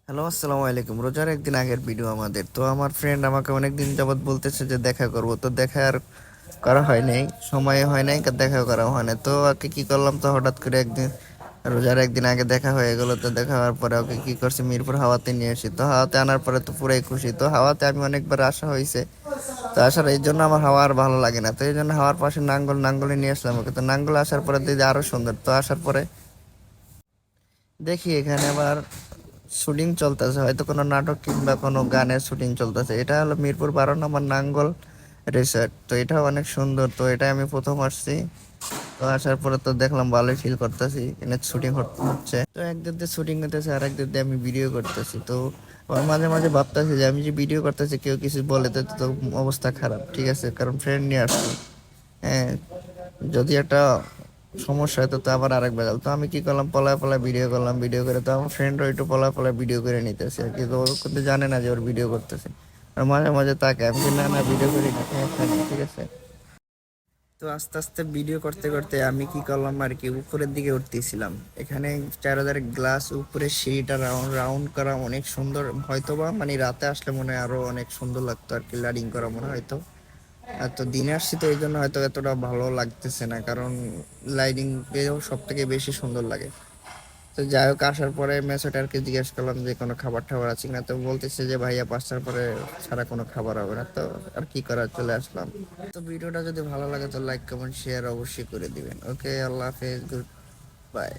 Hello, আসসালামু আলাইকুম। রোজার একদিন আগের ভিডিও আমাদের। তো আমার ফ্রেন্ড আমাকে অনেকদিন যাবৎ বলতেছে যে দেখা করব, তো দেখা আর করা হয় নাই, সময় হয় নাই, দেখা করা হয় না। তো ওকে কি করলাম, তো হঠাৎ করে একদিন রোজার একদিন আগে দেখা হয়ে গেল। তো দেখা হওয়ার পরে ওকে কি করছি, মিরপুর হাওয়াতে নিয়ে আসি। তো হাওয়াতে আনার পরে তো পুরাই খুশি। তো হাওয়াতে আমি অনেকবার আসা হয়েছে, তো আসার এই জন্য আমার হাওয়া আর ভালো লাগে না। তো এই জন্য হাওয়ার পাশে নাঙ্গলে নিয়ে আসলাম ওকে। তো নাঙ্গলে আসার পরে দেখি আরো সুন্দর। তো আসার পরে দেখি এখানে আবার শুটিং চলতেছে, হয়তো কোনো নাটক কিংবা কোনো গানের শুটিং চলতেছে। এটা হলো মিরপুর 12 নম্বর নাঙ্গল রিসর্ট। তো এটা অনেক সুন্দর। তো এটা আমি প্রথম আসছি। তো আসার পরে তো দেখলাম, ভালোই ফিল করতেছি, এখানে শুটিং হচ্ছে। তো একদিক দিয়ে শুটিং হতেছে আর একদিক দিয়ে আমি ভিডিও করতেছি। তো আমার মাঝে মাঝে ভাবতেছি যে আমি যে ভিডিও করতেছি কেউ কিছু বলে তো অবস্থা খারাপ, ঠিক আছে, কারণ ফ্রেন্ড নিয়ে আসছি। হ্যাঁ, যদি একটা সমস্যা হয় তো তো আবার আরেক বেজাল। তো আমি কি করলাম, পলায় পলায় ভিডিও করলাম। ভিডিও করে তো আমার ফ্রেন্ডও একটু পলায় পলায় ভিডিও করে নিতেছে আর কি। তো ও কিন্তু জানে না যে ওর ভিডিও করতেছে। আর মাঝে মাঝে তাকে আমি বলি, না না ভিডিও করি না, সমস্যা নেই, ঠিক আছে। তো আস্তে আস্তে ভিডিও করতে করতে আমি কি করলাম আর কি, উপরের দিকে উঠতেছিলাম। এখানে 4,000 গ্লাস উপরে, সিঁড়িটা রাউন্ড রাউন্ড করা, অনেক সুন্দর। হয়তোবা মানে রাতে আসলে মনে হয় আরো অনেক সুন্দর লাগতো আর কি, লাইটিং করা মনে হয়তো। আর তো দিনে আসছি তো এই জন্য হয়তো এতটা ভালো লাগতেছে না, কারণ লাইটিং পেয়েও সব থেকে বেশি সুন্দর লাগে। তো যাই হোক, আসার পরে মেসোটারকে জিজ্ঞেস করলাম যে কোনো খাবার টাবার আছে কিনা। তো বলতেছে যে ভাইয়া 5টার পরে ছাড়া কোনো খাবার হবে না। তো আর কি করার, চলে আসলাম। তো ভিডিওটা যদি ভালো লাগে তো লাইক কমেন্ট শেয়ার অবশ্যই করে দিবেন। ওকে, আল্লাহ হাফেজ, গুড বাই।